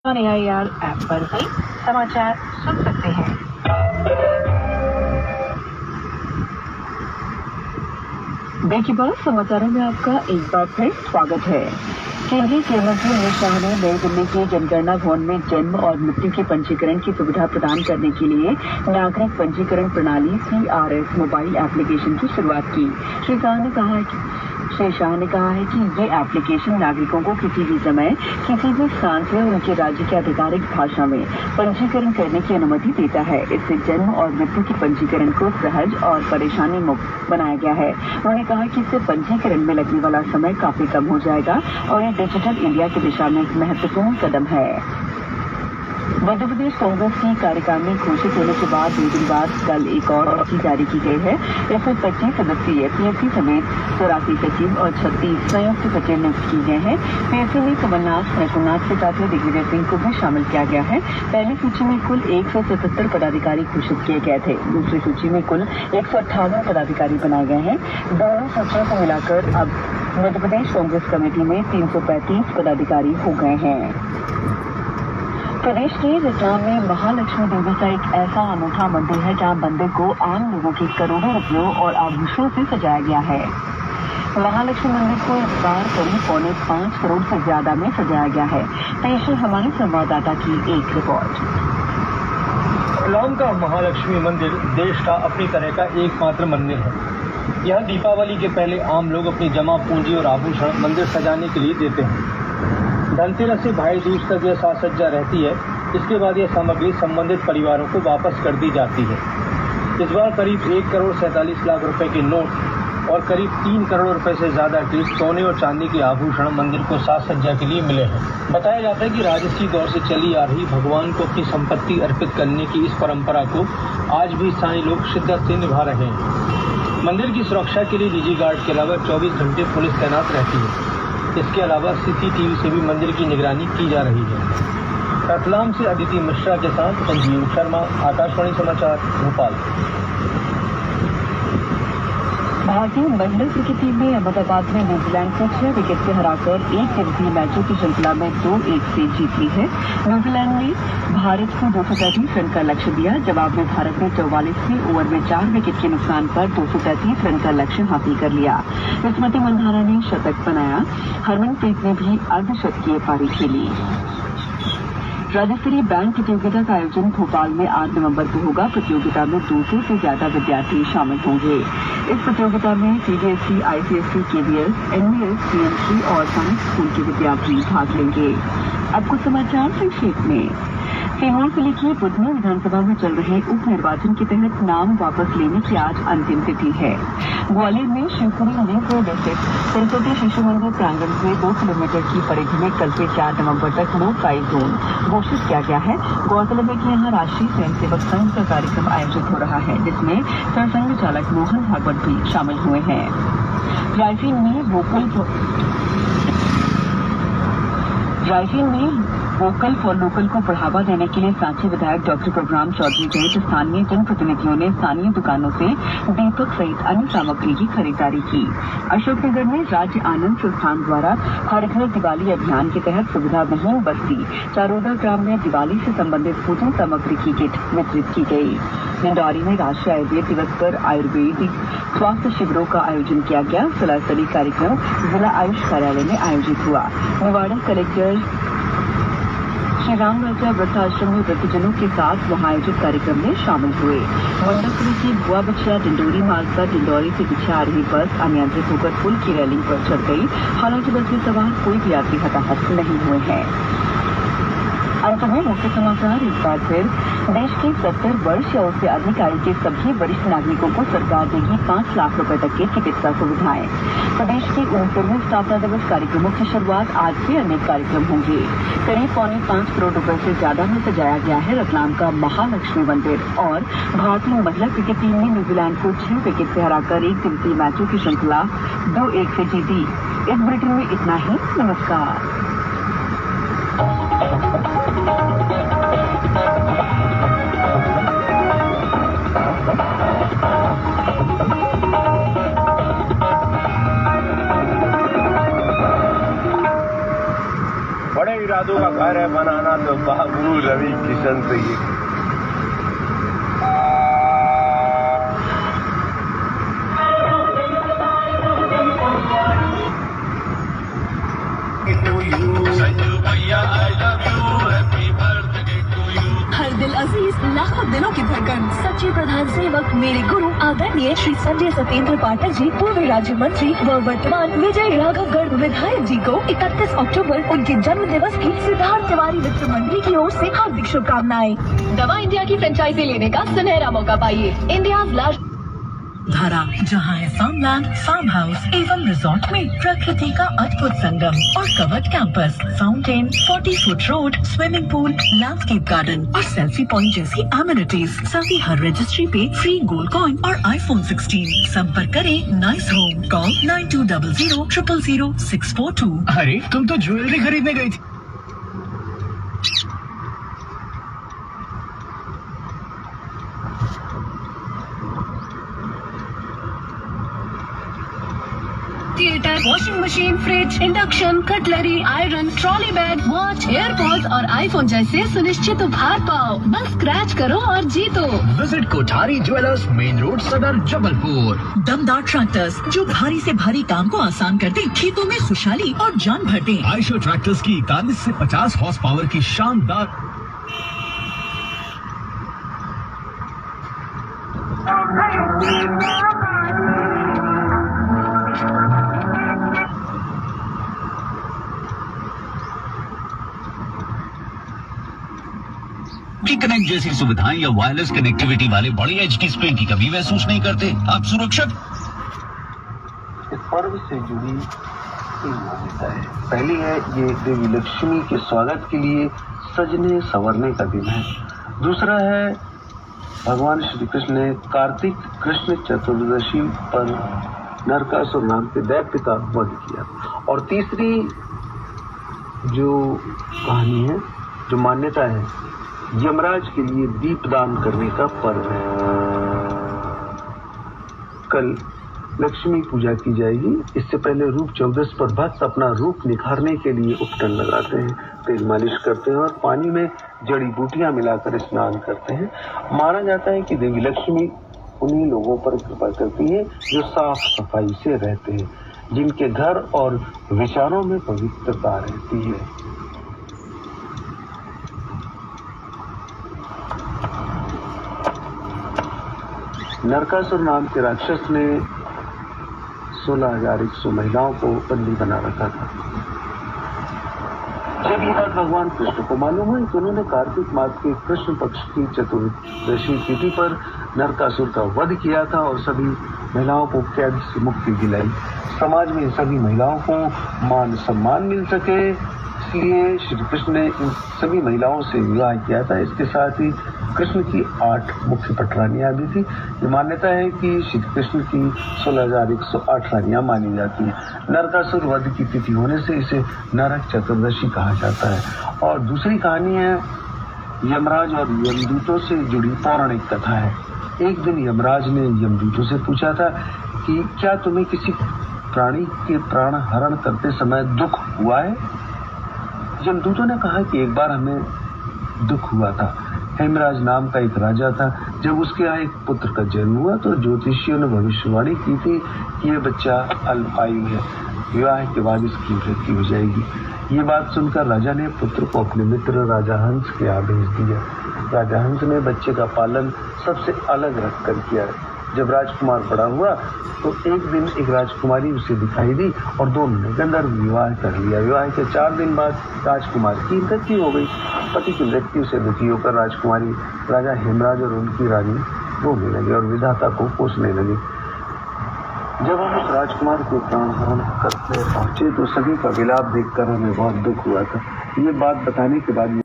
AIR app पर भी समाचार सुन सकते हैं। देखिए बस समाचारों में आपका एक बार फिर स्वागत है। केंद्रीय गृह मंत्री अमित शाह ने नई दिल्ली के जनगणना भवन में जन्म और मृत्यु के पंजीकरण की सुविधा प्रदान करने के लिए नागरिक पंजीकरण प्रणाली CRS मोबाइल एप्लीकेशन की शुरुआत की। श्री शाह ने कहा है कि ये एप्लीकेशन नागरिकों को किसी भी समय किसी भी स्थान से उनके राज्य के आधिकारिक भाषा में पंजीकरण करने की अनुमति देता है। इससे जन्म और मृत्यु के पंजीकरण को सहज और परेशानी मुक्त बनाया गया है। उन्होंने कहा कि इससे पंजीकरण में लगने वाला समय काफी कम हो जाएगा और ये डिजिटल इंडिया की दिशा में एक महत्वपूर्ण कदम है। मध्य प्रदेश कांग्रेस की कार्यकारिणी घोषित होने के बाद 2 दिन बाद कल एक और सूची जारी की गई है। इसमें 25 सदस्यीय PSC समेत 84 सचिव और 36 संयुक्त सचिव नियुक्त किए गए हैं। PSC में कमलनाथ, रघुनाथ के साथ दिग्विजय सिंह को भी शामिल किया गया है। पहली सूची में कुल 177 पदाधिकारी घोषित किए गए थे। दूसरी सूची में कुल 158 पदाधिकारी बनाए गए हैं। दोनों सूचियों को मिलाकर अब मध्य प्रदेश कांग्रेस कमेटी में 335 पदाधिकारी हो गए हैं। प्रदेश के रतलाम में महालक्ष्मी देवी का एक ऐसा अनूठा मंदिर है जहां मंदिर को आम लोगों के करोड़ों रुपयों और आभूषणों से सजाया गया है। महालक्ष्मी मंदिर को इस बार करीब 5.25 करोड़ से ज्यादा में सजाया गया है। पेश है हमारे संवाददाता की एक रिपोर्ट। रतलाम का महालक्ष्मी मंदिर देश का अपनी तरह का एकमात्र मंदिर है। यह दीपावली के पहले आम लोग अपनी जमा पूंजी और आभूषण मंदिर सजाने के लिए देते हैं। धनतेरस से भाई दूज तक यह साज सज्जा रहती है। इसके बाद यह सामग्री संबंधित परिवारों को वापस कर दी जाती है। इस बार करीब 1 करोड़ 47 लाख रुपए के नोट और करीब 3 करोड़ रुपए से ज्यादा के सोने और चांदी के आभूषण मंदिर को साज सज्जा के लिए मिले हैं। बताया जाता है कि राजसी दौर से चली आ रही भगवान को अपनी संपत्ति अर्पित करने की इस परंपरा को आज भी स्थानीय लोग शिद्दत से निभा रहे हैं। मंदिर की सुरक्षा के लिए निजी गार्ड के अलावा 24 घंटे पुलिस तैनात रहती है। इसके अलावा CCTV से भी मंदिर की निगरानी की जा रही है। रतलाम से अदिति मिश्रा के साथ संजीव शर्मा, आकाशवाणी समाचार, भोपाल। भारतीय महिला क्रिकेट टीम ने अहमदाबाद में न्यूजीलैंड को 6 विकेट से हराकर एक दिवसीय मैचों की श्रृंखला में 2-1 से जीत ली है। न्यूजीलैंड ने भारत को 233 रन का लक्ष्य दिया। जवाब में भारत ने 44वें ओवर में 4 विकेट के नुकसान पर 233 रन का लक्ष्य हासिल कर लिया। स्मृति मंधाना ने शतक बनाया। हरमनप्रीत ने भी अर्धशतकीय पारी खेली। राज्य स्तरीय बैंड प्रतियोगिता का आयोजन भोपाल में 8 नवंबर को होगा। प्रतियोगिता में 200 से ज्यादा विद्यार्थी शामिल होंगे। इस प्रतियोगिता में CBSE, ICSE, KVS, NVS, PMC और साइंस स्कूल के विद्यार्थी भाग लेंगे। अब कुछ समाचार संक्षेप में। सीहोर जिले की बुधनी विधानसभा में चल रहे उप निर्वाचन के तहत नाम वापस लेने की आज अंतिम तिथि है। ग्वालियर में शिवपुरी लिंक रोड स्थित सरस्वती शिशु मंदिर प्रांगण से 2 किलोमीटर की परिधि में कल से 4 नवंबर तक नो फ्लाई जोन घोषित किया गया है। गौरतलब है कि यहाँ राष्ट्रीय स्वयंसेवक संघ का कार्यक्रम आयोजित हो रहा है, जिसमें सरसंघ चालक मोहन भागवत भी शामिल हुए हैं। रायसेन में वोकल फॉर लोकल को बढ़ावा देने के लिए सांची विधायक डॉक्टर प्रभुराम चौधरी सहित स्थानीय जनप्रतिनिधियों ने स्थानीय दुकानों से दीपक सहित अन्य सामग्री की खरीदारी की। अशोकनगर में राज्य आनंद संस्थान द्वारा हर घर दिवाली अभियान के तहत सुविधा विहीन बस्ती चारोदा ग्राम में दिवाली से संबंधित पूजन सामग्री की किट वितरित की गई। डिंडौरी में राष्ट्रीय आयुर्वेद दिवस पर आयुर्वेदिक स्वास्थ्य शिविरों का आयोजन किया गया। जिला स्तरीय कार्यक्रम जिला आयुष कार्यालय में आयोजित हुआ। निवाड़ा कलेक्टर श्री राम राजा वृद्धाश्रम में वृद्धजनों के साथ वहां आयोजित कार्यक्रम में शामिल हुए। मंडला जिले की बुआ बछिया डिंडोरी मार्ग पर डिंडोरी से पीछे आ रही बस अनियंत्रित होकर पुल की रेलिंग पर चढ़ गई। हालांकि बस में सवार कोई भी यात्री हताहत नहीं हुए हैं। अंत में मुख्य समाचार एक बार फिर। देश के 70 वर्ष या उससे अधिक आयु के सभी वरिष्ठ नागरिकों को सरकार देगी 5 लाख रुपए तक की चिकित्सा सुविधाएं। प्रदेश के 69वें स्थापना दिवस कार्यक्रमों की शुरुआत आज से अनेक कार्यक्रम होंगे। करीब 5.25 करोड़ रुपए से ज्यादा में सजाया गया है रतलाम का महालक्ष्मी मंदिर। और भारतीय महिला क्रिकेट टीम ने न्यूजीलैंड को 6 विकेट से हराकर एक दिवसीय मैचों की श्रृंखला 2-1 से जीती। इस बुलेटिन में इतना ही। नमस्कार। बड़े इरादों का घर है बनाना, सुना तो बाबू रवि किशन से ये हर दिल अजीज, लाखों दिलों की धड़कन, सच्चे प्रधान सेवक मेरे गुरु आदरणीय श्री संजय सत्येंद्र पाठक जी, पूर्व राज्य मंत्री व वर्तमान विजय राघवगढ़ विधायक जी को 31 अक्टूबर उनके जन्म दिवस की सिद्धार्थ तिवारी वित्त मंत्री की ओर से हार्दिक शुभकामनाएं। दवा इंडिया की फ्रेंचाइजी लेने का सुनहरा मौका पाइए। इंडिया लार्ज धारा, जहां है फार्मलैंड, फार्म हाउस एवं रिजॉर्ट में प्रकृति का अद्भुत संगम और covered campus, fountain, 40 foot road, swimming pool, landscape garden और सेल्फी पॉइंट जैसी एमिनिटीज। साथ ही हर रजिस्ट्री पे फ्री गोल्ड कॉइन और iPhone 16। संपर्क करें नाइस होम, कॉल 9200 000 642। अरे तुम तो ज्वेलरी खरीदने गई थी। Theatre, washing machine, fridge, induction, cutlery, iron, trolley bag, watch, AirPods और आईफोन जैसे सुनिश्चित उपहार पाओ। बस स्क्रैच करो और जीतो। Visit Kothari jewellers, main road, सदर, जबलपुर। दमदार ट्रैक्टर्स जो भारी से भारी काम को आसान कर दे, खेतों में खुशहाली और जान भर दे। आयशो ट्रैक्टर्स की 41 से 50 हॉर्स पावर की शानदार कनेक्ट जैसी सुविधाएं या वायरलेस कनेक्टिविटी वाले बड़ी एज की स्क्रीन की कभी महसूस नहीं करते। आप सुरक्षित। इस पर्व से जुड़ी तीन मान्यता है। पहली है, ये देवी लक्ष्मी के स्वागत के लिए सजने संवरने का दिन है। दूसरा है, भगवान श्री कृष्ण ने कार्तिक कृष्ण चतुर्दशी पर नरकासुर नाम के दैत्य का वध किया। और तीसरी जो कहानी है, जो मान्यता है, यमराज के लिए दीपदान करने का पर्व है। कल लक्ष्मी पूजा की जाएगी। इससे पहले रूप चौदस पर भक्त अपना रूप निखारने के लिए उपटन लगाते हैं, तेल मालिश करते हैं और पानी में जड़ी बूटियां मिलाकर स्नान करते हैं। माना जाता है कि देवी लक्ष्मी उन्हीं लोगों पर कृपा करती है जो साफ सफाई से रहते हैं, जिनके घर और विचारों में पवित्रता रहती है। नरकासुर नाम के राक्षस ने 16,100 महिलाओं को बंदी बना रखा था। जब ये बात भगवान कृष्ण को मालूम हुई तो उन्होंने कार्तिक मास के कृष्ण पक्ष की चतुर्दशी तिथि पर नरकासुर का वध किया था और सभी महिलाओं को कैद से मुक्ति दिलाई। समाज में सभी महिलाओं को मान सम्मान मिल सके, इसलिए श्री कृष्ण ने इन सभी महिलाओं से विवाह किया था। इसके साथ ही कृष्ण की 8 मुख्य पटरानियां भी थी। ये मान्यता है कि श्री कृष्ण की 16,108 रानियां मानी जाती है। नरकासुर वध की तिथि होने से इसे नरक चतुर्दशी कहा जाता है। और दूसरी कहानी है, यमराज और यमदूतों से जुड़ी पौराणिक कथा है। एक दिन यमराज ने यमदूतों से पूछा था कि क्या तुम्हें किसी प्राणी के प्राण हरण करते समय दुख हुआ है? यमदूतों ने कहा कि एक बार हमें दुख हुआ था। हेमराज नाम का एक राजा था। जब उसके यहाँ एक पुत्र का जन्म हुआ तो ज्योतिषियों ने भविष्यवाणी की थी कि यह बच्चा अल्पायु है, विवाह के बाद इसकी मृत्यु हो जाएगी। ये बात सुनकर राजा ने पुत्र को अपने मित्र राजा हंस के यहाँ भेज दिया। राजा हंस ने बच्चे का पालन सबसे अलग रखकर किया। जब राजकुमार बड़ा हुआ तो एक दिन एक राजकुमारी उसे दिखाई दी और दोनों ने गंधर्व विवाह कर लिया। विवाह के 4 दिन बाद राजकुमार की मृत्यु हो गई। पति की मृत्यु से दुखी होकर राजकुमारी राजा हेमराज और उनकी रानी रोने लगे और विधाता को कोसने लगे। जब हम उस राजकुमार के प्राण हरण करते पहुंचे तो सभी का विलाप देखकर हमें बहुत दुख हुआ था। ये बात बताने के बाद